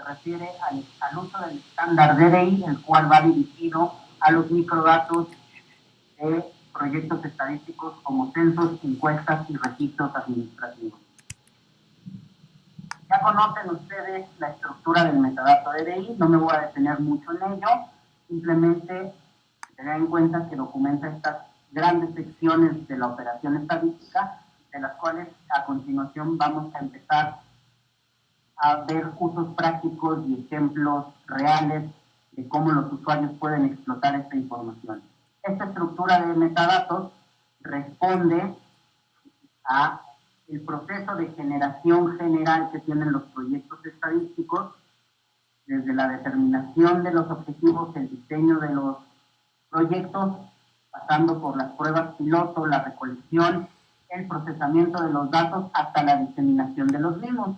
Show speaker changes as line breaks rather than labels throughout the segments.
se refiere al uso del estándar DDI, el cual va dirigido a los microdatos de proyectos estadísticos como censos, encuestas y registros administrativos. Ya conocen ustedes la estructura del metadato DDI, no me voy a detener mucho en ello, simplemente tener en cuenta que documenta estas grandes secciones de la operación estadística, de las cuales a continuación vamos a empezar a ver usos prácticos y ejemplos reales de cómo los usuarios pueden explotar esta información. Esta estructura de metadatos responde a el proceso de generación general que tienen los proyectos estadísticos, desde la determinación de los objetivos, el diseño de los proyectos, pasando por las pruebas piloto, la recolección, el procesamiento de los datos, hasta la diseminación de los mismos.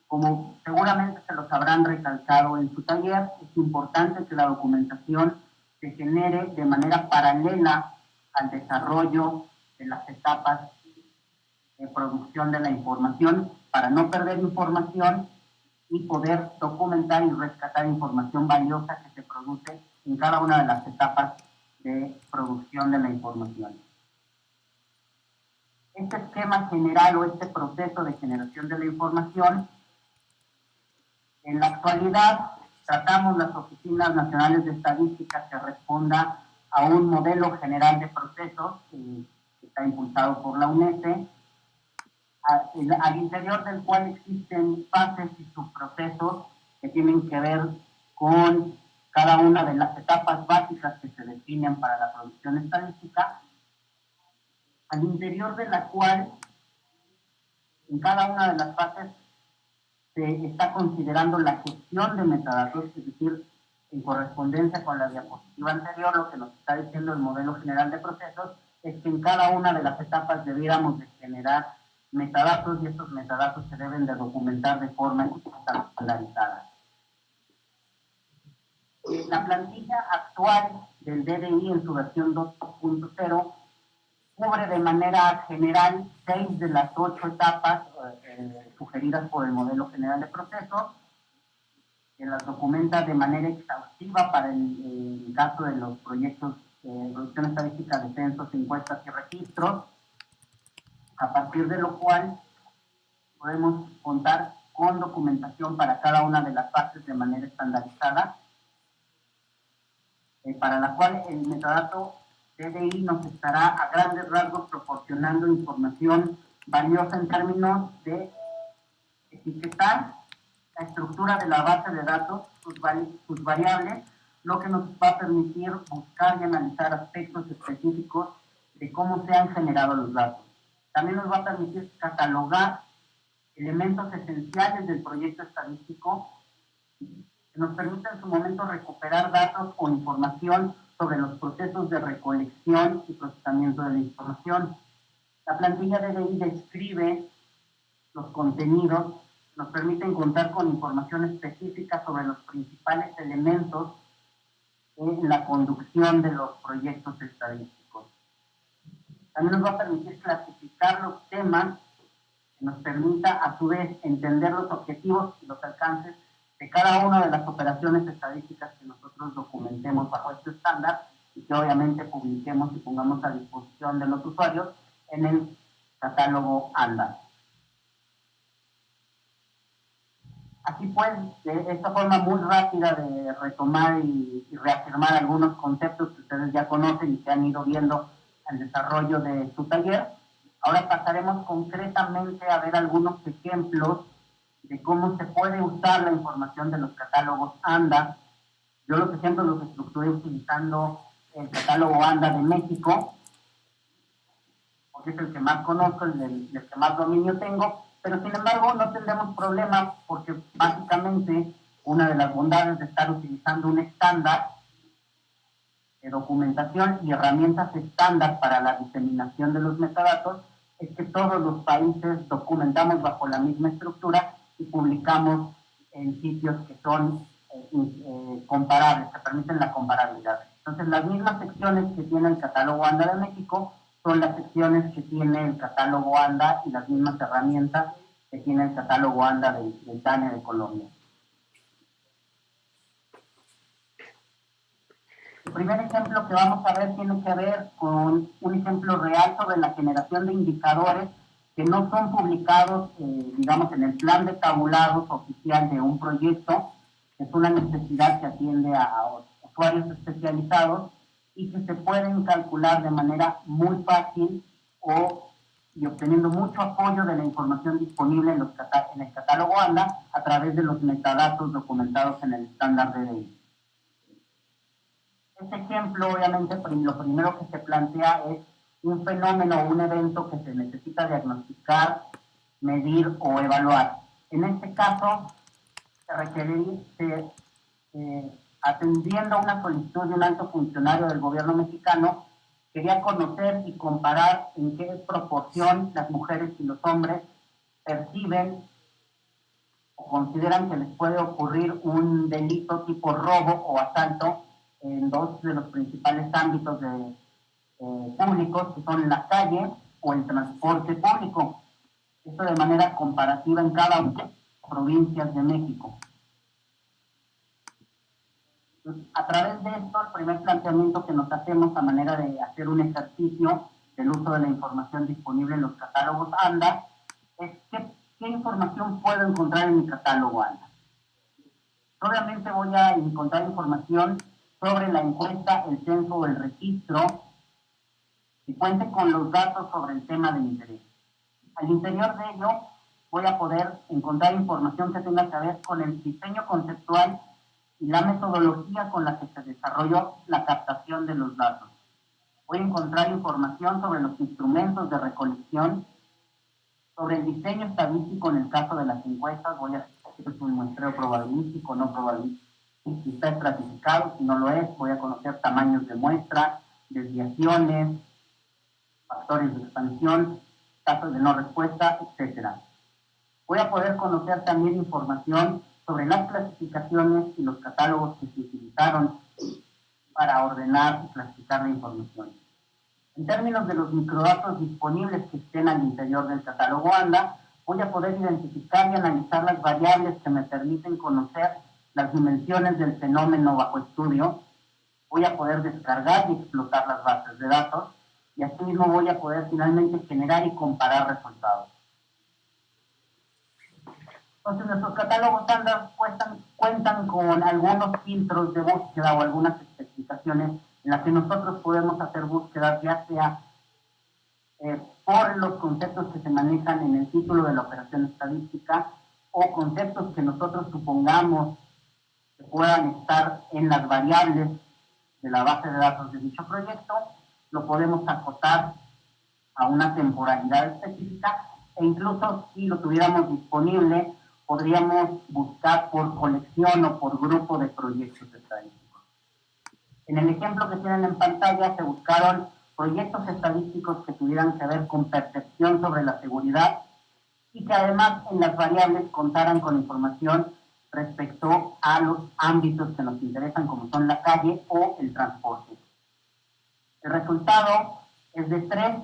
Como seguramente se los habrán recalcado en su taller, es importante que la documentación se genere de manera paralela al desarrollo de las etapas de producción de la información para no perder información y poder documentar y rescatar información valiosa que se produce en cada una de las etapas de producción de la información. Este esquema general o este proceso de generación de la información, en la actualidad tratamos las Oficinas Nacionales de Estadística que responda a un modelo general de procesos que está impulsado por la UNESE, al interior del cual existen fases y subprocesos que tienen que ver con cada una de las etapas básicas que se definen para la producción estadística, al interior de la cual en cada una de las fases se está considerando la gestión de metadatos, es decir, en correspondencia con la diapositiva anterior, lo que nos está diciendo el modelo general de procesos es que en cada una de las etapas debiéramos de generar metadatos y estos metadatos se deben de documentar de forma estandarizada. La plantilla actual del DDI en su versión 2.0 cubre de manera general 6 de las 8 etapas sugeridas por el modelo general de procesos, que las documenta de manera exhaustiva para el caso de los proyectos de producción estadística de censos, encuestas y registros, a partir de lo cual podemos contar con documentación para cada una de las fases de manera estandarizada, para la cual el metadato DDI nos estará a grandes rasgos proporcionando información valiosa en términos de etiquetar la estructura de la base de datos, sus variables, lo que nos va a permitir buscar y analizar aspectos específicos de cómo se han generado los datos. También nos va a permitir catalogar elementos esenciales del proyecto estadístico que nos permite en su momento recuperar datos o información sobre los procesos de recolección y procesamiento de la información. La plantilla DDI describe los contenidos, nos permiten contar con información específica sobre los principales elementos en la conducción de los proyectos estadísticos. También nos va a permitir clasificar los temas que nos permita a su vez entender los objetivos y los alcances de cada una de las operaciones estadísticas que nosotros documentemos bajo este estándar y que obviamente publiquemos y pongamos a disposición de los usuarios en el catálogo ANDA. Así pues, de esta forma muy rápida de retomar y reafirmar algunos conceptos que ustedes ya conocen y que han ido viendo al desarrollo de su taller, ahora pasaremos concretamente a ver algunos ejemplos de cómo se puede usar la información de los catálogos ANDA. Yo los ejemplos los estructuré utilizando el catálogo ANDA de México, porque es el que más conozco, el que más dominio tengo, pero sin embargo no tendremos problemas porque básicamente una de las bondades de estar utilizando un estándar de documentación y herramientas estándar para la diseminación de los metadatos es que todos los países documentamos bajo la misma estructura y publicamos en sitios que son comparables, que permiten la comparabilidad. Entonces, las mismas secciones que tiene el catálogo ANDA de México son las secciones que tiene el catálogo ANDA y las mismas herramientas que tiene el catálogo ANDA del DANE de Colombia. El primer ejemplo que vamos a ver tiene que ver con un ejemplo real sobre la generación de indicadores que no son publicados, digamos, en el plan de tabulados oficial de un proyecto. Es una necesidad que atiende a usuarios especializados y que se pueden calcular de manera muy fácil y obteniendo mucho apoyo de la información disponible en el catálogo ANDA a través de los metadatos documentados en el estándar DDI. Este ejemplo, obviamente, lo primero que se plantea es un fenómeno o un evento que se necesita diagnosticar, medir o evaluar. En este caso, se requeriría, atendiendo a una solicitud de un alto funcionario del gobierno mexicano, quería conocer y comparar en qué proporción las mujeres y los hombres perciben o consideran que les puede ocurrir un delito tipo robo o asalto en dos de los principales ámbitos públicos, que son la calle o el transporte público. Esto de manera comparativa en cada una de las provincias de México. A través de esto, el primer planteamiento que nos hacemos a manera de hacer un ejercicio del uso de la información disponible en los catálogos ANDA es ¿qué información puedo encontrar en mi catálogo ANDA? Obviamente voy a encontrar información sobre la encuesta, el censo o el registro que cuente con los datos sobre el tema de interés. Al interior de ello voy a poder encontrar información que tenga que ver con el diseño conceptual y la metodología con la que se desarrolló la captación de los datos. Voy a encontrar información sobre los instrumentos de recolección, sobre el diseño estadístico en el caso de las encuestas. Voy a hacer un muestreo probabilístico, no probabilístico, si está estratificado, si no lo es. Voy a conocer tamaños de muestra, desviaciones, factores de expansión, casos de no respuesta, etc. Voy a poder conocer también información sobre las clasificaciones y los catálogos que se utilizaron para ordenar y clasificar la información. En términos de los microdatos disponibles que estén al interior del catálogo ANDA, voy a poder identificar y analizar las variables que me permiten conocer las dimensiones del fenómeno bajo estudio. Voy a poder descargar y explotar las bases de datos y asimismo voy a poder finalmente generar y comparar resultados. Entonces, nuestros catálogos ANDA cuentan con algunos filtros de búsqueda o algunas especificaciones en las que nosotros podemos hacer búsquedas, ya sea por los conceptos que se manejan en el título de la operación estadística o conceptos que nosotros supongamos que puedan estar en las variables de la base de datos de dicho proyecto. Lo podemos acotar a una temporalidad específica e incluso si lo tuviéramos disponible, podríamos buscar por colección o por grupo de proyectos estadísticos. En el ejemplo que tienen en pantalla se buscaron proyectos estadísticos que tuvieran que ver con percepción sobre la seguridad y que además en las variables contaran con información respecto a los ámbitos que nos interesan, como son la calle o el transporte. El resultado es de 3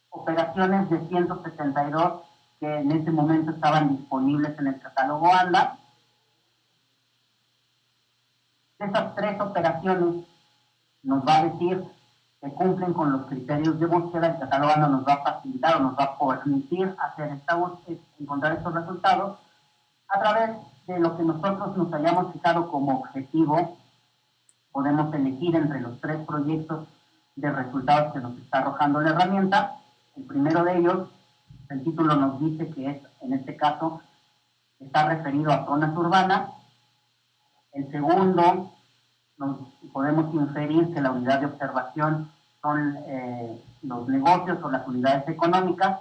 operaciones de 172 que en ese momento estaban disponibles en el catálogo ANDA. Esas 3 operaciones nos va a decir que cumplen con los criterios de búsqueda. El catálogo ANDA nos va a facilitar o nos va a permitir hacer esta búsqueda, encontrar estos resultados a través de lo que nosotros nos hayamos fijado como objetivo. Podemos elegir entre los 3 proyectos de resultados que nos está arrojando la herramienta. El primero de ellos, el título nos dice que es, en este caso, está referido a zonas urbanas. El segundo, podemos inferir que la unidad de observación son los negocios o las unidades económicas.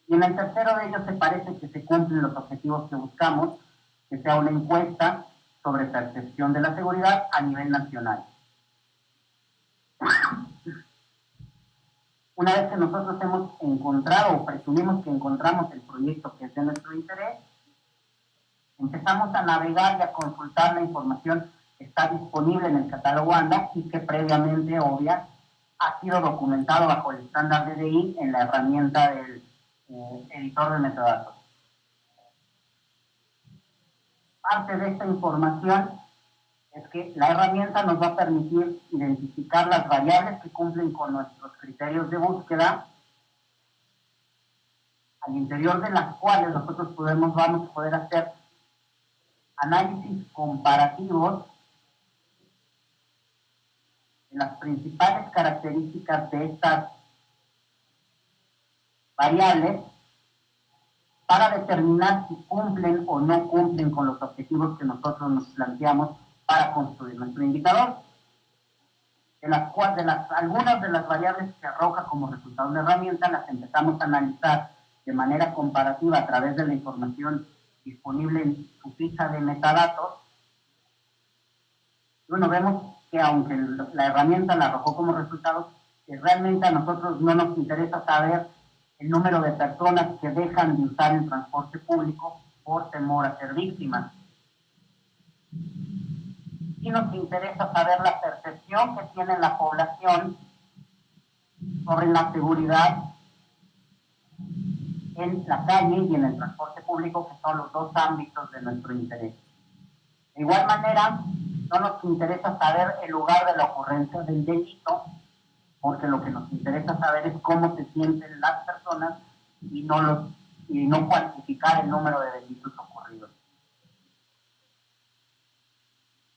Y en el tercero de ellos se parece que se cumplen los objetivos que buscamos, que sea una encuesta sobre percepción de la seguridad a nivel nacional. Una vez que nosotros hemos encontrado o presumimos que encontramos el proyecto que es de nuestro interés, empezamos a navegar y a consultar la información que está disponible en el catálogo ANDA y que previamente, obvia, ha sido documentado bajo el estándar DDI en la herramienta del editor de metadatos. Parte de esta información es que la herramienta nos va a permitir identificar las variables que cumplen con nuestros criterios de búsqueda, al interior de las cuales nosotros vamos a poder hacer análisis comparativos de las principales características de estas variables para determinar si cumplen o no cumplen con los objetivos que nosotros nos planteamos para construir nuestro indicador. Algunas de las variables que arroja como resultado de la herramienta las empezamos a analizar de manera comparativa a través de la información disponible en su ficha de metadatos. Bueno, vemos que aunque la herramienta la arrojó como resultado, realmente a nosotros no nos interesa saber el número de personas que dejan de usar el transporte público por temor a ser víctimas. Y nos interesa saber la percepción que tiene la población sobre la seguridad en la calle y en el transporte público, que son los dos ámbitos de nuestro interés. De igual manera, no nos interesa saber el lugar de la ocurrencia del delito, porque lo que nos interesa saber es cómo se sienten las personas y no cuantificar el número de delitos ocurridos.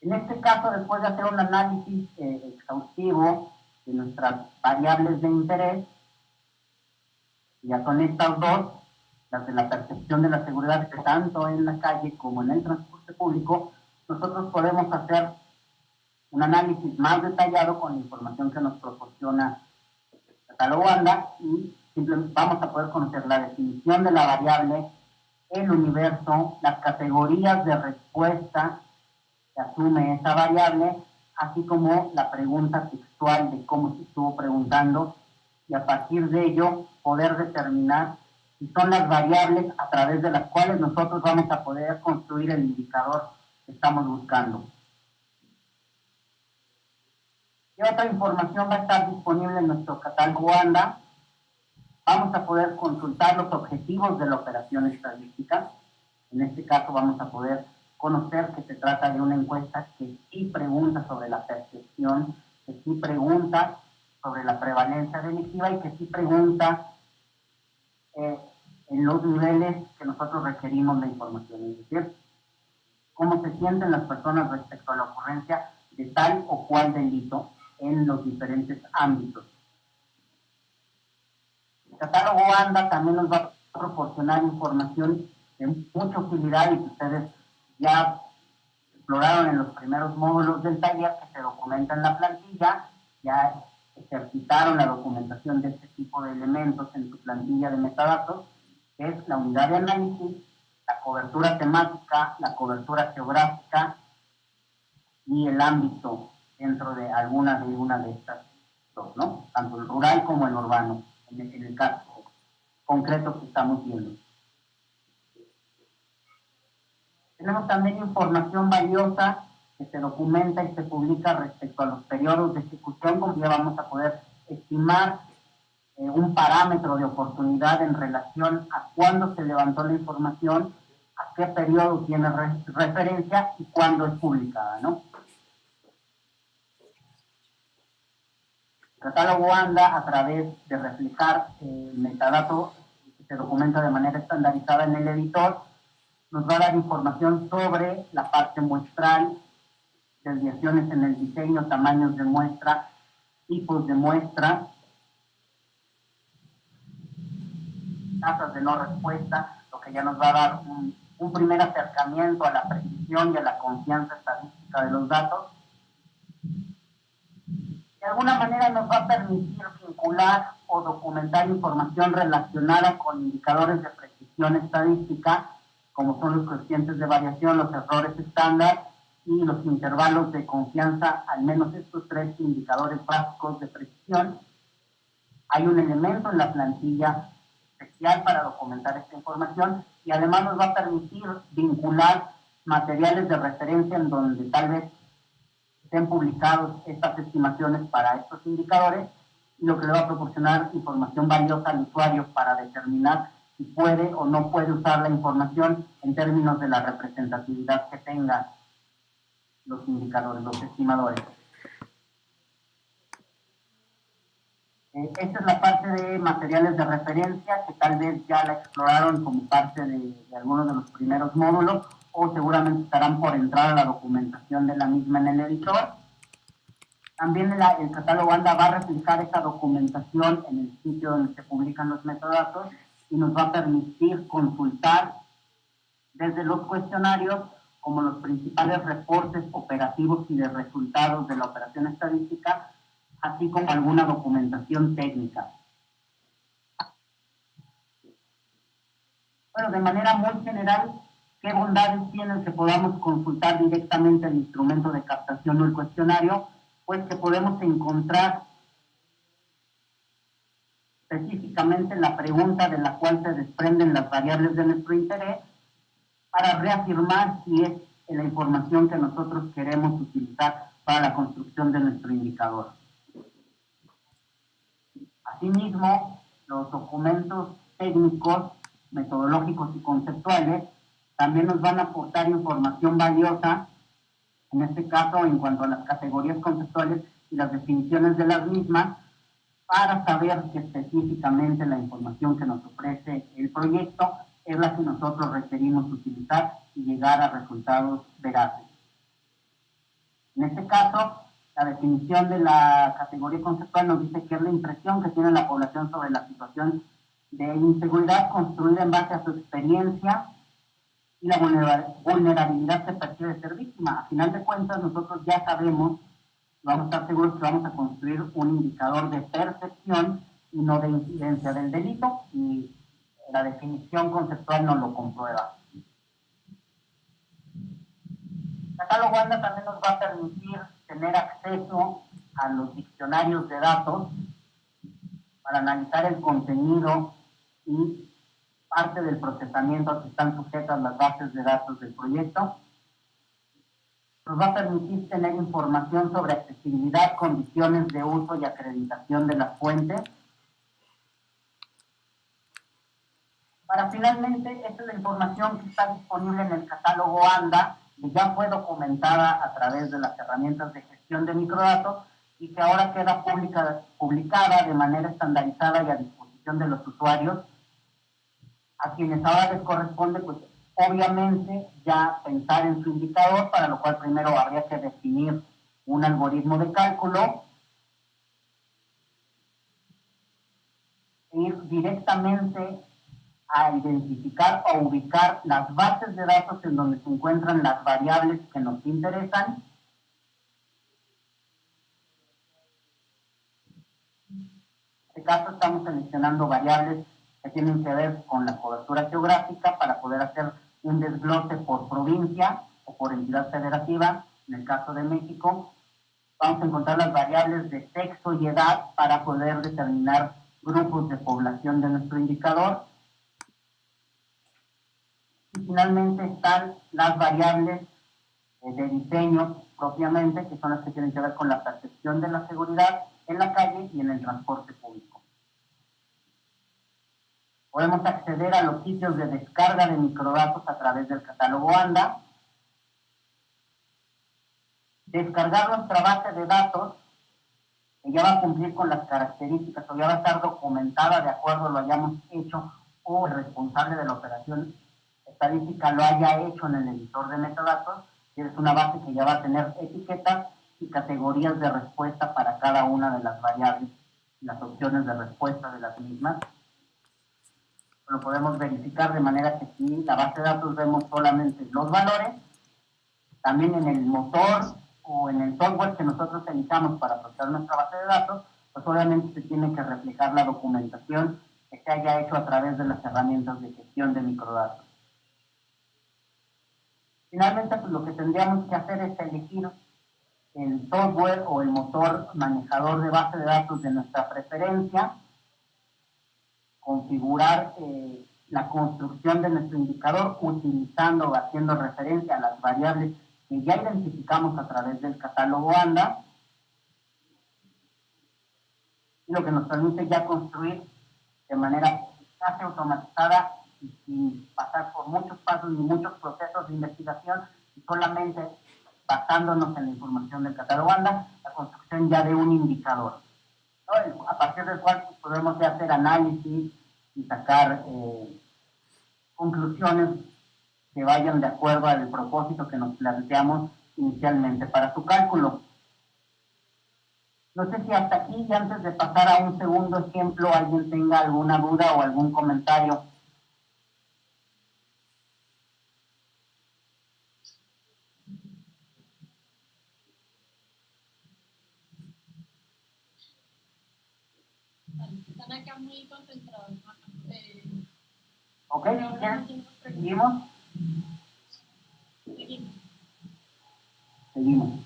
En este caso, después de hacer un análisis exhaustivo de nuestras variables de interés, ya son estas dos, las de la percepción de la seguridad tanto en la calle como en el transporte público, nosotros podemos hacer un análisis más detallado con la información que nos proporciona el catálogo ANDA y simplemente vamos a poder conocer la definición de la variable, el universo, las categorías de respuesta que asume esa variable, así como la pregunta textual de cómo se estuvo preguntando y a partir de ello poder determinar si son las variables a través de las cuales nosotros vamos a poder construir el indicador que estamos buscando. ¿Qué otra información va a estar disponible en nuestro catálogo ANDA? Vamos a poder consultar los objetivos de la operación estadística. En este caso vamos a poder conocer que se trata de una encuesta que sí pregunta sobre la percepción, que sí pregunta sobre la prevalencia delictiva y que sí pregunta en los niveles que nosotros requerimos la información. Es decir, cómo se sienten las personas respecto a la ocurrencia de tal o cual delito en los diferentes ámbitos. El catálogo ANDA también nos va a proporcionar información de mucha utilidad y que ustedes ya exploraron en los primeros módulos del taller, que se documenta en la plantilla, ya ejercitaron la documentación de este tipo de elementos en su plantilla de metadatos, que es la unidad de análisis, la cobertura temática, la cobertura geográfica y el ámbito dentro de una de estas dos, ¿no? Tanto el rural como el urbano, en el caso concreto que estamos viendo. Tenemos también información valiosa que se documenta y se publica respecto a los periodos de ejecución, como ya vamos a poder estimar un parámetro de oportunidad en relación a cuándo se levantó la información, a qué periodo tiene referencia y cuándo es publicada, ¿no? El catálogo ANDA, a través de reflejar el metadato que se documenta de manera estandarizada en el editor, nos va a dar información sobre la parte muestral, desviaciones en el diseño, tamaños de muestra, tipos de muestra, tasas de no respuesta, lo que ya nos va a dar un primer acercamiento a la precisión y a la confianza estadística de los datos. De alguna manera nos va a permitir vincular o documentar información relacionada con indicadores de precisión estadística, como son los coeficientes de variación, los errores estándar y los intervalos de confianza, al menos estos tres indicadores básicos de precisión. Hay un elemento en la plantilla especial para documentar esta información y además nos va a permitir vincular materiales de referencia en donde tal vez estén publicados estas estimaciones para estos indicadores, y lo que le va a proporcionar información valiosa al usuario para determinar si puede o no puede usar la información en términos de la representatividad que tenga los indicadores, los estimadores. Esta es la parte de materiales de referencia que tal vez ya la exploraron como parte de algunos de los primeros módulos o seguramente estarán por entrar a la documentación de la misma en el editor. También el catálogo ANDA va a reflejar esa documentación en el sitio donde se publican los metadatos y nos va a permitir consultar desde los cuestionarios como los principales reportes operativos y de resultados de la operación estadística, así como alguna documentación técnica. Bueno, de manera muy general, ¿qué bondades tienen que podamos consultar directamente el instrumento de captación o el cuestionario? Pues que podemos encontrar específicamente la pregunta de la cual se desprenden las variables de nuestro interés para reafirmar si es la información que nosotros queremos utilizar para la construcción de nuestro indicador. Asimismo, los documentos técnicos, metodológicos y conceptuales también nos van a aportar información valiosa, en este caso en cuanto a las categorías conceptuales y las definiciones de las mismas, para saber que específicamente la información que nos ofrece el proyecto es la que nosotros requerimos utilizar y llegar a resultados veraces. En este caso, la definición de la categoría conceptual nos dice que es la impresión que tiene la población sobre la situación de inseguridad construida en base a su experiencia y la vulnerabilidad que percibe ser víctima. A final de cuentas, nosotros ya sabemos, vamos a estar seguros que vamos a construir un indicador de percepción y no de incidencia del delito, y la definición conceptual nos lo comprueba. El catálogo ANDA también nos va a permitir tener acceso a los diccionarios de datos para analizar el contenido y parte del procesamiento a que están sujetas las bases de datos del proyecto. Nos va a permitir tener información sobre accesibilidad, condiciones de uso y acreditación de las fuentes. Para finalmente, esta es la información que está disponible en el catálogo ANDA, que ya fue documentada a través de las herramientas de gestión de microdatos y que ahora queda publicada de manera estandarizada y a disposición de los usuarios, a quienes ahora les corresponde, pues, obviamente, ya pensar en su indicador, para lo cual primero habría que definir un algoritmo de cálculo e ir directamente a identificar o ubicar las bases de datos en donde se encuentran las variables que nos interesan. En este caso estamos seleccionando variables que tienen que ver con la cobertura geográfica para poder hacer un desglose por provincia o por entidad federativa. En el caso de México, vamos a encontrar las variables de sexo y edad para poder determinar grupos de población de nuestro indicador. Y finalmente están las variables de diseño propiamente, que son las que tienen que ver con la percepción de la seguridad en la calle y en el transporte público. Podemos acceder a los sitios de descarga de microdatos a través del catálogo ANDA, descargar nuestra base de datos, que ya va a cumplir con las características o ya va a estar documentada de acuerdo a lo hayamos hecho o el responsable de la operación estadística lo haya hecho en el editor de metadatos, que es una base que ya va a tener etiquetas y categorías de respuesta para cada una de las variables y las opciones de respuesta de las mismas. Lo podemos verificar de manera que si la base de datos vemos solamente los valores, también en el motor o en el software que nosotros elijamos para procesar nuestra base de datos, pues obviamente se tiene que reflejar la documentación que se haya hecho a través de las herramientas de gestión de microdatos. Finalmente, pues lo que tendríamos que hacer es elegir el software o el motor manejador de base de datos de nuestra preferencia, configurar la construcción de nuestro indicador utilizando o haciendo referencia a las variables que ya identificamos a través del catálogo ANDA, y lo que nos permite ya construir de manera casi automatizada y sin pasar por muchos pasos ni muchos procesos de investigación, y solamente basándonos en la información del catálogo ANDA, la construcción ya de un indicador, ¿no? A partir del cual pues, podemos ya hacer análisis y sacar conclusiones que vayan de acuerdo al propósito que nos planteamos inicialmente para su cálculo. No sé si hasta aquí, y antes de pasar a un segundo ejemplo, alguien tenga alguna duda o algún comentario.
Están acá muy concentrados.
Ok, ¿seguimos? Seguimos.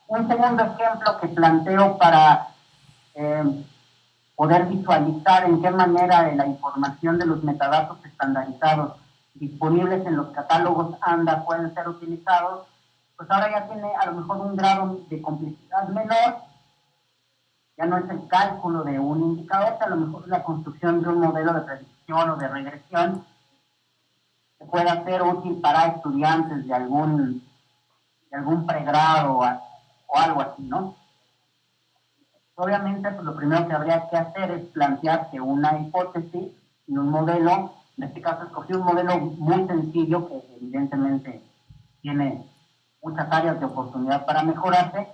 Un segundo ejemplo que planteo para poder visualizar en qué manera la información de los metadatos estandarizados disponibles en los catálogos ANDA pueden ser utilizados, pues ahora ya tiene a lo mejor un grado de complejidad menor. Ya no es el cálculo de un indicador, a lo mejor es la construcción de un modelo de predicción o de regresión que pueda ser útil para estudiantes de algún pregrado o algo así, ¿no? Obviamente, pues lo primero que habría que hacer es plantear que una hipótesis y un modelo, en este caso escogí un modelo muy sencillo que evidentemente tiene muchas áreas de oportunidad para mejorarse,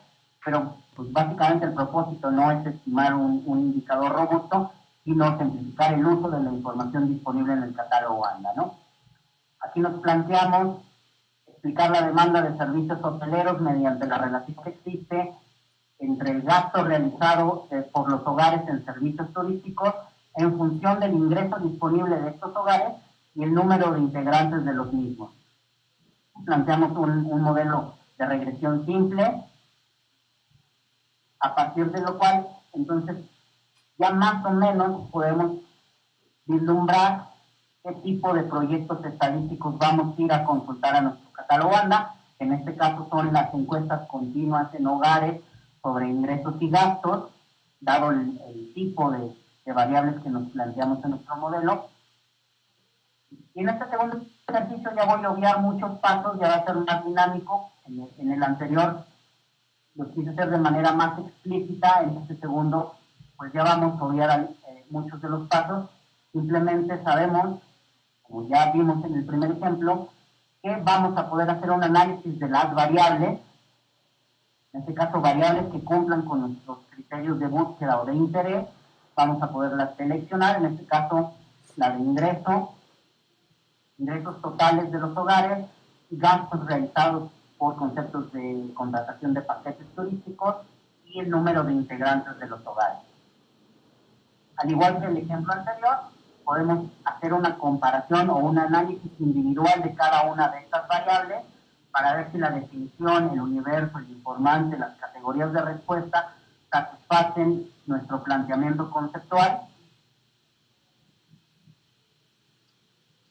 pero pues básicamente el propósito no es estimar un indicador robusto, sino simplificar el uso de la información disponible en el catálogo ANDA, ¿no? Aquí nos planteamos explicar la demanda de servicios hoteleros mediante la relación que existe entre el gasto realizado por los hogares en servicios turísticos en función del ingreso disponible de estos hogares y el número de integrantes de los mismos. Planteamos un modelo de regresión simple, a partir de lo cual, entonces, ya más o menos podemos vislumbrar qué tipo de proyectos estadísticos vamos a ir a consultar a nuestro catálogo ANDA, que en este caso son las encuestas continuas en hogares sobre ingresos y gastos, dado el tipo de variables que nos planteamos en nuestro modelo. Y en este segundo ejercicio ya voy a obviar muchos pasos, ya va a ser más dinámico. En el anterior lo quise hacer de manera más explícita, en este segundo pues ya vamos a obviar muchos de los pasos. Simplemente sabemos, como ya vimos en el primer ejemplo, que vamos a poder hacer un análisis de las variables, en este caso variables que cumplan con nuestros criterios de búsqueda o de interés, vamos a poderlas seleccionar, en este caso la de ingresos totales de los hogares, gastos realizados por conceptos de contratación de paquetes turísticos y el número de integrantes de los hogares. Al igual que el ejemplo anterior, podemos hacer una comparación o un análisis individual de cada una de estas variables para ver si la definición, el universo, el informante, las categorías de respuesta satisfacen nuestro planteamiento conceptual.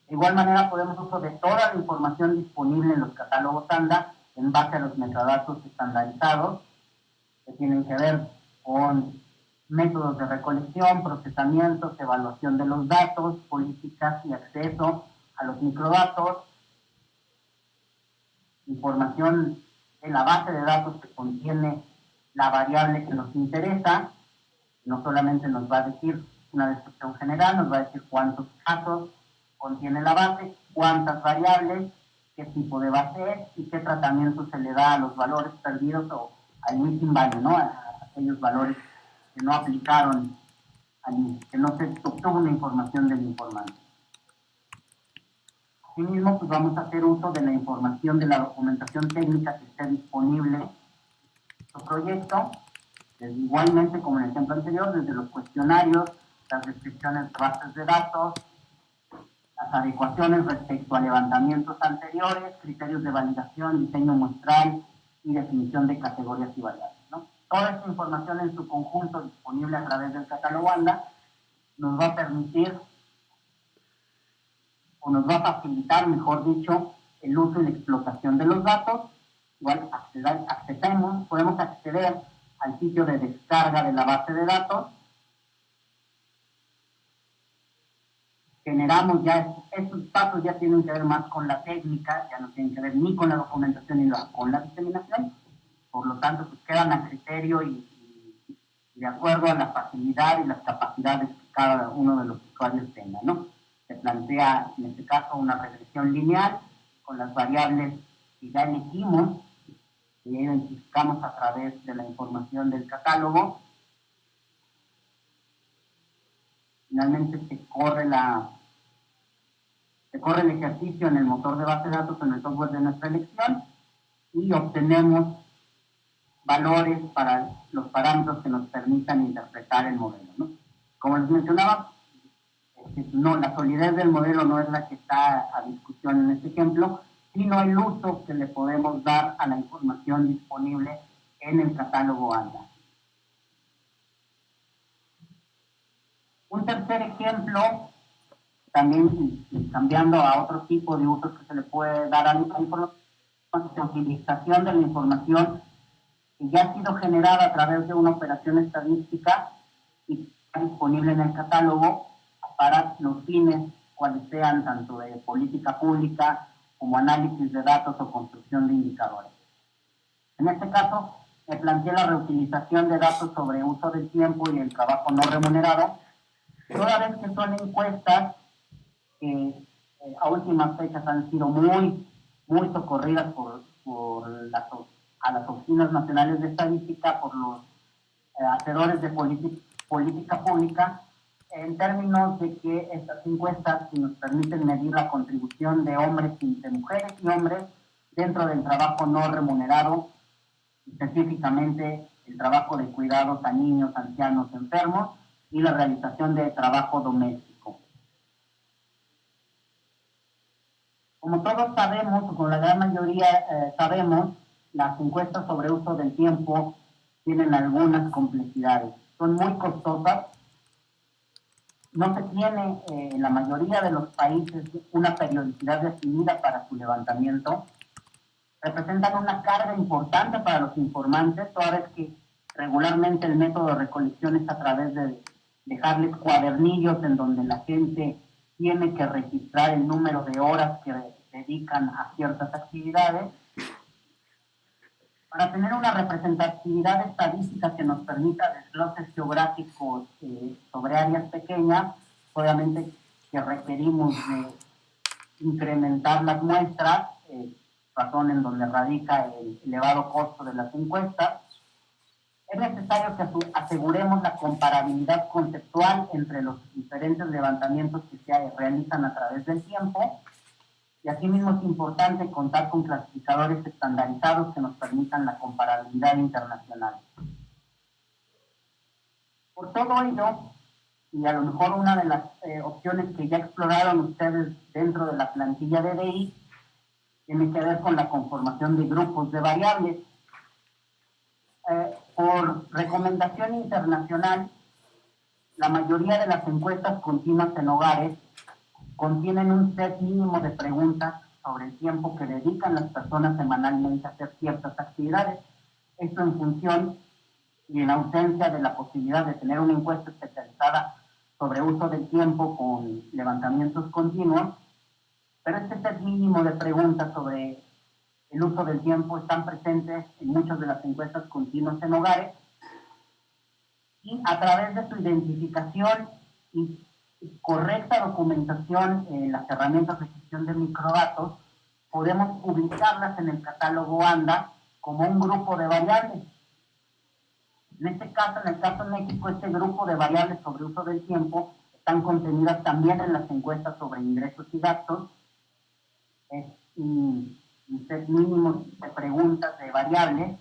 De igual manera, podemos usar de toda la información disponible en los catálogos ANDA en base a los metadatos estandarizados que tienen que ver con métodos de recolección, procesamientos, evaluación de los datos, políticas y acceso a los microdatos, información en la base de datos que contiene la variable que nos interesa. No solamente nos va a decir una descripción general, nos va a decir cuántos casos contiene la base, cuántas variables, qué tipo de base es y qué tratamiento se le da a los valores perdidos o al missing value, ¿no? A aquellos valores que no aplicaron, que no se obtuvo una información del informante. Asimismo, pues vamos a hacer uso de la información de la documentación técnica que esté disponible en nuestro proyecto, igualmente como en el ejemplo anterior, desde los cuestionarios, las descripciones de bases de datos, las adecuaciones respecto a levantamientos anteriores, criterios de validación, diseño muestral y definición de categorías y variables, ¿no? Toda esta información en su conjunto disponible a través del catálogo ANDA nos va a permitir o nos va a facilitar, mejor dicho, el uso y la explotación de los datos. Igual podemos acceder al sitio de descarga de la base de datos. generamos ya, estos pasos ya tienen que ver más con la técnica, ya no tienen que ver ni con la documentación ni con la diseminación, por lo tanto pues quedan a criterio y de acuerdo a la facilidad y las capacidades que cada uno de los usuarios tenga, ¿no? Se plantea en este caso una regresión lineal con las variables que ya elegimos, que ya identificamos a través de la información del catálogo. Finalmente se corre el ejercicio en el motor de base de datos, en el software de nuestra elección, y obtenemos valores para los parámetros que nos permitan interpretar el modelo, ¿no? Como les mencionaba, no, la solidez del modelo no es la que está a discusión en este ejemplo, sino el uso que le podemos dar a la información disponible en el catálogo ANDA. Un tercer ejemplo, también cambiando a otro tipo de usos que se le puede dar a la información, utilización de la información que ya ha sido generada a través de una operación estadística y está disponible en el catálogo para los fines, cuales sean tanto de política pública como análisis de datos o construcción de indicadores. En este caso, me planteé la reutilización de datos sobre uso del tiempo y el trabajo no remunerado, toda vez que son encuestas que a últimas fechas han sido muy socorridas a las oficinas nacionales de estadística, por los hacedores de política pública, en términos de que estas encuestas si nos permiten medir la contribución de hombres, de mujeres y hombres dentro del trabajo no remunerado, específicamente el trabajo de cuidados a niños, ancianos, enfermos y la realización de trabajo doméstico. Como todos sabemos, o como la gran mayoría sabemos, las encuestas sobre uso del tiempo tienen algunas complejidades. Son muy costosas. No se tiene en la mayoría de los países una periodicidad definida para su levantamiento. Representan una carga importante para los informantes, toda vez que regularmente el método de recolección es a través de dejarles cuadernillos en donde la gente tiene que registrar el número de horas que dedican a ciertas actividades. Para tener una representatividad estadística que nos permita desgloses geográficos sobre áreas pequeñas, obviamente que requerimos de incrementar las muestras, razón en donde radica el elevado costo de las encuestas. Es necesario que aseguremos la comparabilidad conceptual entre los diferentes levantamientos que se realizan a través del tiempo, y asimismo es importante contar con clasificadores estandarizados que nos permitan la comparabilidad internacional. Por todo ello, y a lo mejor una de las opciones que ya exploraron ustedes dentro de la plantilla de DI, tiene que ver con la conformación de grupos de variables. Por recomendación internacional, la mayoría de las encuestas continuas en hogares contienen un set mínimo de preguntas sobre el tiempo que dedican las personas semanalmente a hacer ciertas actividades. Esto en función y en ausencia de la posibilidad de tener una encuesta especializada sobre uso del tiempo con levantamientos continuos, pero este set mínimo de preguntas sobre el uso del tiempo están presentes en muchas de las encuestas continuas en hogares, y a través de su identificación y correcta documentación en las herramientas de gestión de microdatos, podemos publicarlas en el catálogo ANDA como un grupo de variables. En este caso, en el caso de México, este grupo de variables sobre uso del tiempo están contenidas también en las encuestas sobre ingresos y gastos. Es un set mínimo de preguntas de variables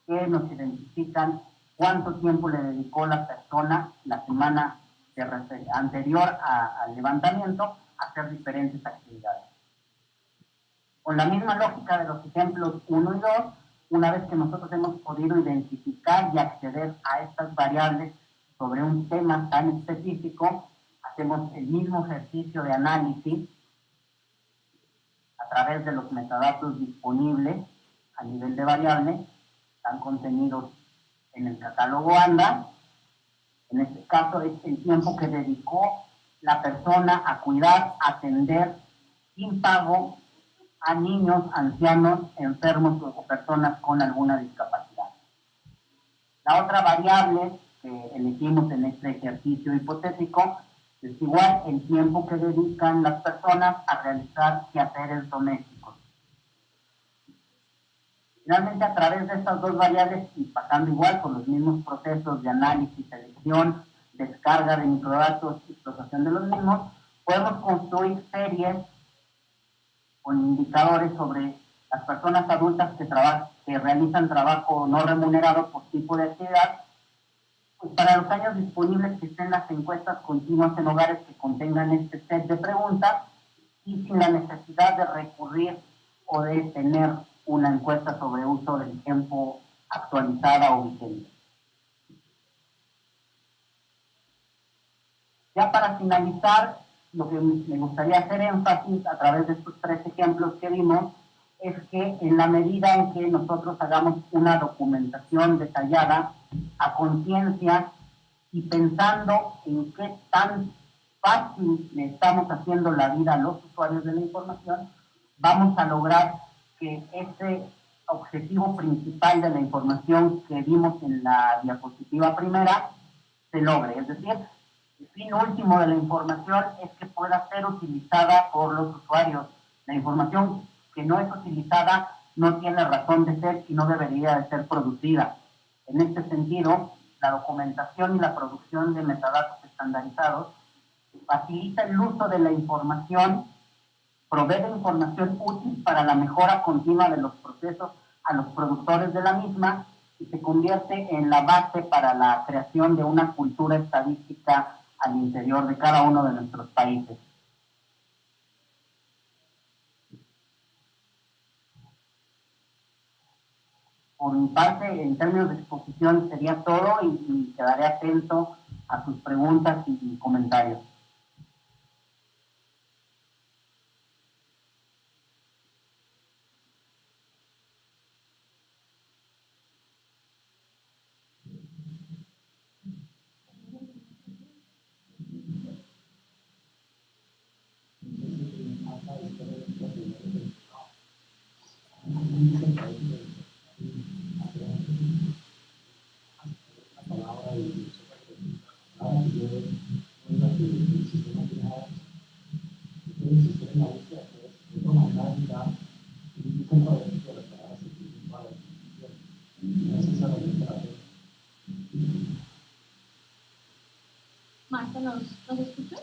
que nos identifican cuánto tiempo le dedicó la persona la semana anterior al levantamiento a hacer diferentes actividades. Con la misma lógica de los ejemplos 1 y 2, una vez que nosotros hemos podido identificar y acceder a estas variables sobre un tema tan específico, hacemos el mismo ejercicio de análisis a través de los metadatos disponibles a nivel de variables, están contenidos en el catálogo ANDA. En este caso es el tiempo que dedicó la persona a cuidar, atender sin pago a niños, ancianos, enfermos o personas con alguna discapacidad. La otra variable que elegimos en este ejercicio hipotético es igual el tiempo que dedican las personas a realizar quehaceres domésticos. Finalmente, a través de estas dos variables y pasando igual por los mismos procesos de análisis, selección, descarga de microdatos y explotación de los mismos, podemos construir series con indicadores sobre las personas adultas que realizan trabajo no remunerado por tipo de actividad, pues para los años disponibles que estén las encuestas continuas en hogares que contengan este set de preguntas y sin la necesidad de recurrir o de tener una encuesta sobre uso del tiempo actualizada o vigente. Ya para finalizar, lo que me gustaría hacer énfasis a través de estos 3 ejemplos que vimos es que en la medida en que nosotros hagamos una documentación detallada a conciencia y pensando en qué tan fácil le estamos haciendo la vida a los usuarios de la información, vamos a lograr que ese objetivo principal de la información que vimos en la diapositiva primera se logre. Es decir, el fin último de la información es que pueda ser utilizada por los usuarios. La información que no es utilizada no tiene razón de ser y no debería de ser producida. En este sentido, la documentación y la producción de metadatos estandarizados facilita el uso de la información, provee información útil para la mejora continua de los procesos a los productores de la misma y se convierte en la base para la creación de una cultura estadística al interior de cada uno de nuestros países. Por mi parte, en términos de exposición sería todo y quedaré atento a sus preguntas y comentarios.
Marta, ¿nos escuchas?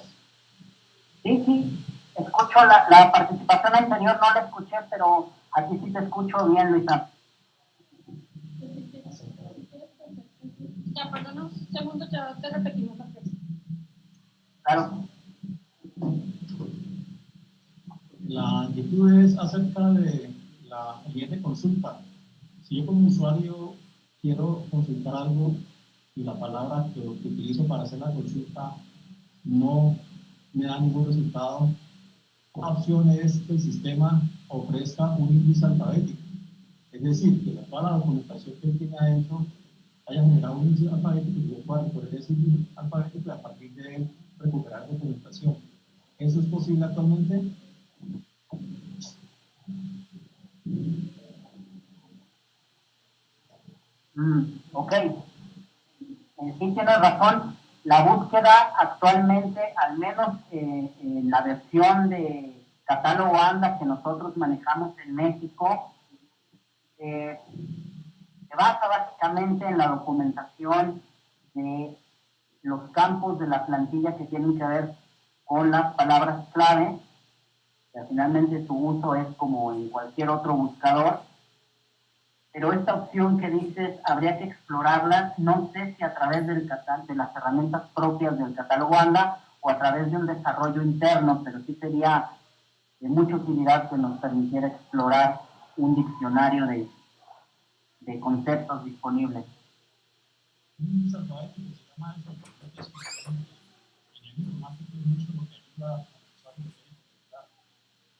Sí, escucho la participación anterior, no la escuché, pero aquí sí te escucho bien, Luisa.
Ya, perdón, un segundo, ya te repetimos la frase.
Claro.
La inquietud es acerca de la siguiente consulta. Si yo como usuario quiero consultar algo y la palabra que utilizo para hacer la consulta no me da ningún resultado, la opción es que el sistema ofrezca un índice alfabético. Es decir, que toda la documentación que él tenga hecho haya generado un índice alfabético y yo pueda recorrer ese índice alfabético y a partir de él recuperar documentación. ¿Eso es posible actualmente?
Ok. Sí, tienes razón. La búsqueda actualmente, al menos en la versión de catálogo ANDA que nosotros manejamos en México, se basa básicamente en la documentación de los campos de la plantilla que tienen que ver con las palabras clave, que finalmente su uso es como en cualquier otro buscador. Pero esta opción que dices, habría que explorarla, no sé si a través de las herramientas propias del catálogo ANDA o a través de un desarrollo interno, pero sí sería de mucha utilidad que nos permitiera explorar un diccionario de conceptos disponibles.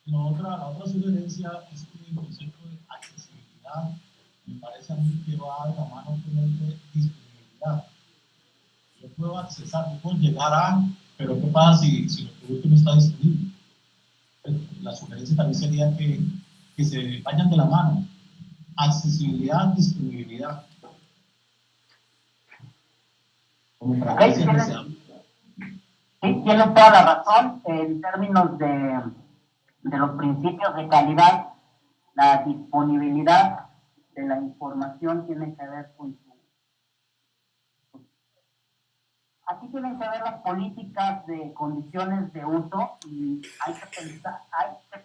La otra sugerencia es que el concepto de accesibilidad me parece a mí que va de la mano con el de disponibilidad. Yo puedo accesar, yo puedo llegar a Pero ¿qué pasa si lo que busco no está disponible? La sugerencia también sería que se vayan de la mano. Accesibilidad, disponibilidad. Como para que sea deseable.
Sí, tienes toda la razón. En términos de los principios de calidad, la disponibilidad de la información tiene que ver con aquí tienen que ver las políticas de condiciones de uso y hay que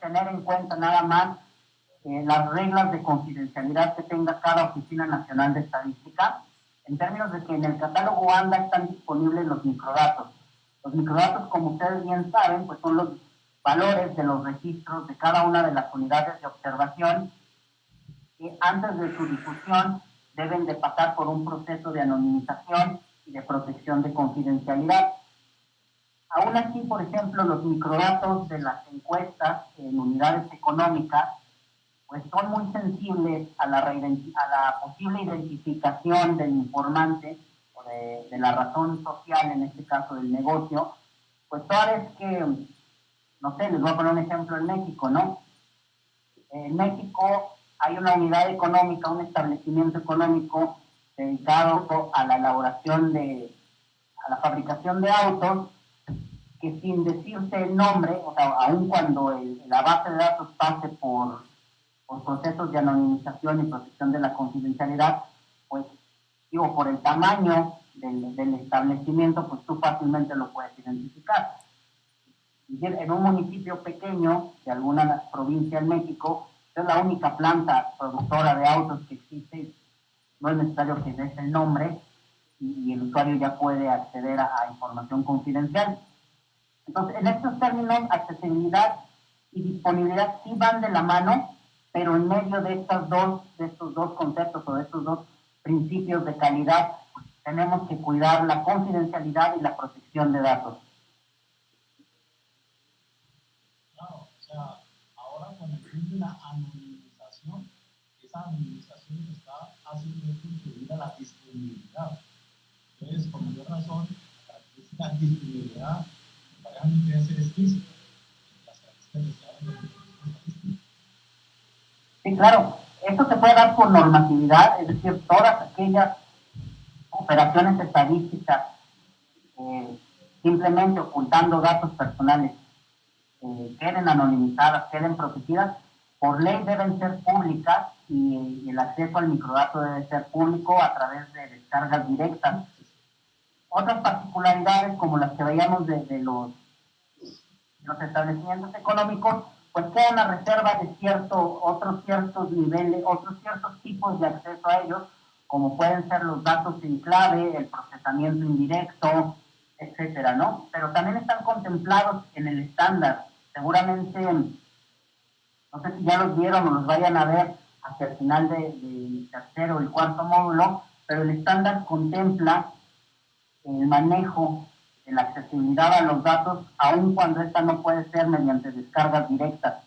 tener en cuenta nada más las reglas de confidencialidad que tenga cada Oficina Nacional de Estadística, en términos de que en el catálogo ANDA están disponibles los microdatos. Los microdatos, como ustedes bien saben, pues son los valores de los registros de cada una de las unidades de observación que antes de su difusión deben de pasar por un proceso de anonimización y de protección de confidencialidad. Aún así, por ejemplo, los microdatos de las encuestas en unidades económicas pues son muy sensibles a la posible identificación del informante o de la razón social, en este caso del negocio, pues toda vez que, no sé, les voy a poner un ejemplo en México, ¿no? En México hay una unidad económica, un establecimiento económico dedicado a la elaboración a la fabricación de autos, que sin decirse el nombre, o sea, aun cuando la base de datos pase por procesos de anonimización y protección de la confidencialidad, pues, digo, por el tamaño del establecimiento, pues tú fácilmente lo puedes identificar. Es decir, en un municipio pequeño de alguna provincia en México, es la única planta productora de autos que existe, no es necesario que des el nombre y el usuario ya puede acceder a información confidencial. Entonces, en estos términos, accesibilidad y disponibilidad sí van de la mano, pero en medio de estos dos conceptos o de estos dos principios de calidad, tenemos que cuidar la confidencialidad y la protección de datos.
Claro, o sea, ahora con el fin de la anonimización, esa anonimización está haciendo contribuir a la disponibilidad. Entonces, por mayor razón, la característica de disponibilidad realmente debe ser explícita. Las características deseables.
Sí, claro. Esto se puede dar por normatividad, es decir, todas aquellas operaciones estadísticas simplemente ocultando datos personales queden anonimizadas, queden protegidas, por ley deben ser públicas y el acceso al microdato debe ser público a través de descargas directas. Otras particularidades, como las que veíamos de los establecimientos económicos, pues queda una reserva de otros ciertos niveles, otros ciertos tipos de acceso a ellos, como pueden ser los datos en clave, el procesamiento indirecto, etcétera, ¿no? Pero también están contemplados en el estándar. Seguramente, no sé si ya los vieron o los vayan a ver hacia el final del tercero o el cuarto módulo, pero el estándar contempla el manejo de la accesibilidad a los datos, aun cuando esta no puede ser mediante descargas directas.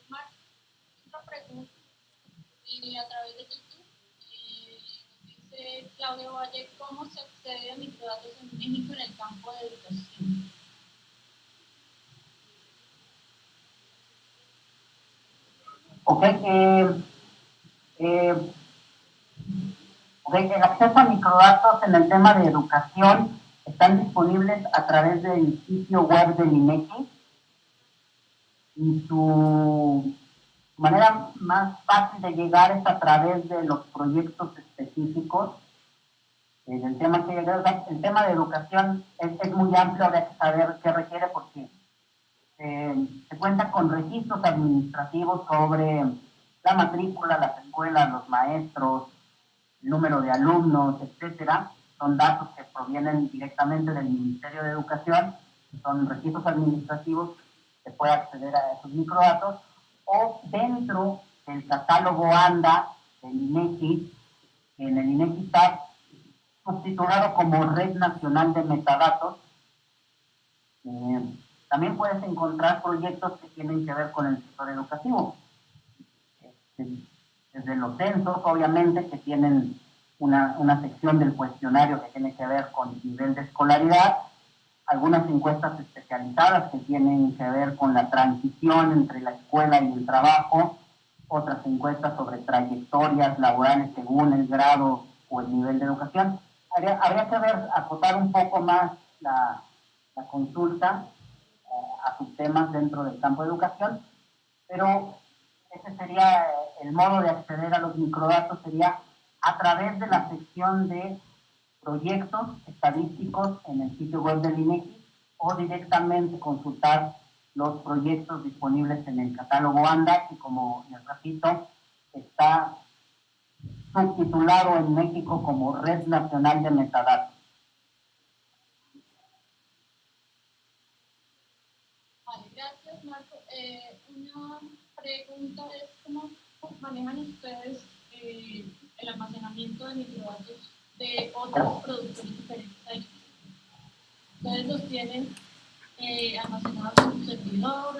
Marc, otra pregunta. A través de YouTube, dice Claudio Valle, ¿cómo se accede a microdatos en México en el campo de educación?
Ok, el acceso a microdatos en el tema de educación están disponibles a través del sitio web del INEGI y su manera más fácil de llegar es a través de los proyectos específicos del tema que el tema de educación es muy amplio, habría que saber qué requiere porque se cuenta con registros administrativos sobre la matrícula, las escuelas, los maestros, el número de alumnos, etcétera. Son datos que provienen directamente del Ministerio de Educación, son registros administrativos, se puede acceder a esos microdatos, o dentro del catálogo ANDA del INEGI, en el INEGI está constituido como Red Nacional de Metadatos, también puedes encontrar proyectos que tienen que ver con el sector educativo. Desde los censos, obviamente, que tienen una sección del cuestionario que tiene que ver con el nivel de escolaridad, algunas encuestas especializadas que tienen que ver con la transición entre la escuela y el trabajo, otras encuestas sobre trayectorias laborales según el grado o el nivel de educación. Habría que acotar un poco más la consulta a sus temas dentro del campo de educación, pero ese sería el modo de acceder a los microdatos, sería a través de la sección de proyectos estadísticos en el sitio web del INEGI o directamente consultar los proyectos disponibles en el catálogo ANDA, que como les repito, está subtitulado en México como Red Nacional de Metadatos.
Vale, gracias Marco. Una pregunta es cómo manejan ustedes el almacenamiento de microdatos de otros productores diferentes ahí. Ustedes los tienen almacenados en un servidor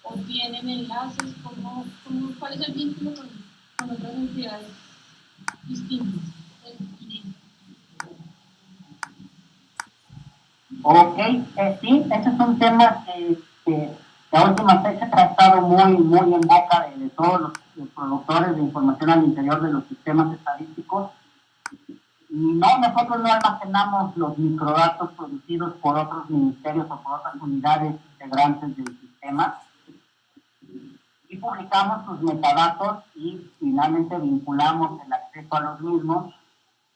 o tienen enlaces, ¿cuál es el vínculo con otras entidades distintas?
Ok, sí, ese es un tema que la última fecha ha estado muy en boca de todos los productores de información al interior de los sistemas estadísticos. Y no, nosotros no almacenamos los microdatos producidos por otros ministerios o por otras unidades integrantes del sistema. Y publicamos sus metadatos y finalmente vinculamos el acceso a los mismos,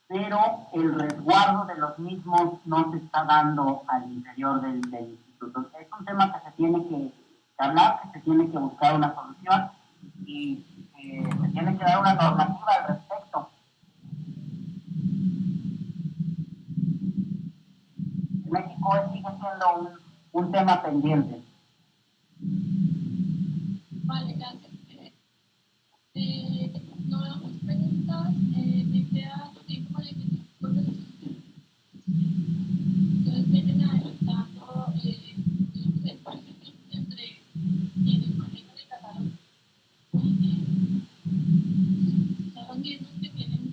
pero el resguardo de los mismos no se está dando al interior del instituto. Es un tema que se tiene que hablar, que se tiene que buscar una solución y se tiene que dar una normativa al respecto. En México sigue siendo un tema pendiente.
Vale, gracias. No veo más preguntas. Me queda tiempo para que ustedes vienen adelantando el proceso entre quienes manejan el catálogo y son los mismos que tienen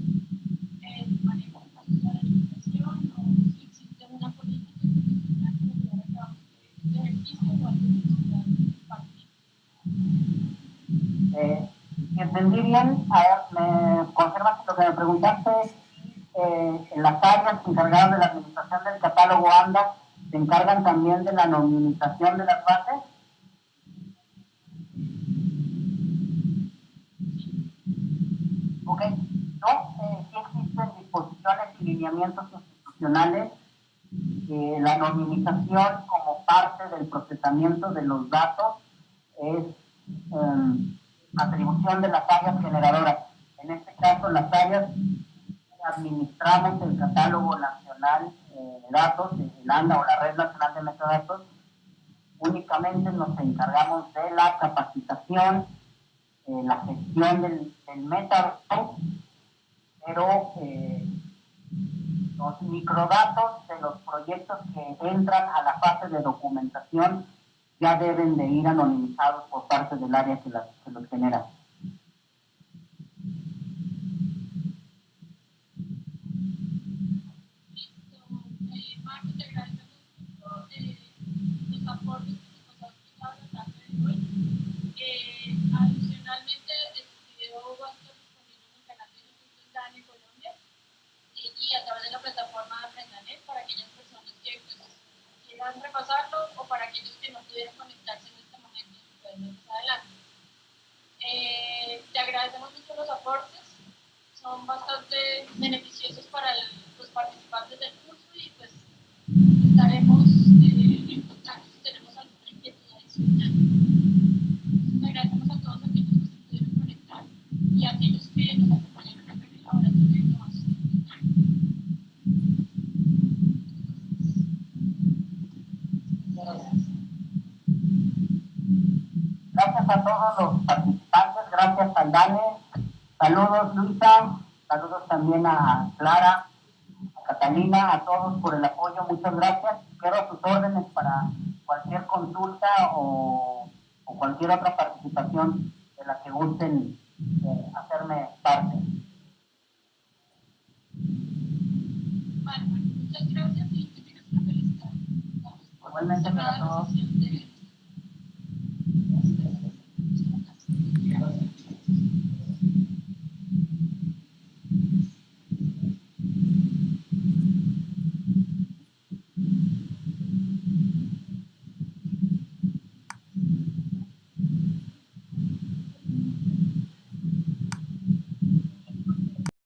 el manejo de la administración o si existe una política institucional que nos llevar a cabo este ejercicio o algo que
Si entendí bien, me confirmas lo que me preguntaste, en las áreas encargadas de la administración del catálogo ANDA se encargan también de la anonimización de las bases. Ok, no, sí existen disposiciones y lineamientos institucionales. La anonimización como parte del procesamiento de los datos es atribución de las áreas generadoras. En este caso, las áreas administramos el catálogo nacional de datos, el ANDA o la Red Nacional de Metadatos. Únicamente nos encargamos de la capacitación, la gestión del metadato, pero los microdatos de los proyectos que entran a la fase de documentación ya deben de ir anonimizados por parte del área que los genera.
Marco, te agradezco mucho los aportes que nos has explicado en la tarde de hoy. Adicionalmente, el video va a estar disponible en el canal de YouTube de en Colombia y a través de la plataforma de Aprendanet para aquellas personas que quieran repasarlo o para aquellos que no pudieron conectarse en este momento y pueden ver más adelante. Te agradecemos mucho los aportes, son bastante beneficiosos para los participantes del curso y pues estaremos en contacto si tenemos alguna inquietud adicional. Entonces, agradecemos a todos aquellos que se pudieron conectar y a aquellos que nos acompañaron en el laboratorio de innovación.
Gracias a todos los participantes, gracias a Dane, saludos Luisa, saludos también a Clara, a Catalina, a todos por el apoyo, muchas gracias. Quedo a sus órdenes para cualquier consulta o cualquier otra participación de la que gusten hacerme parte.
Vale, muchas gracias y que tengas una feliz tarde.
Igualmente para todos.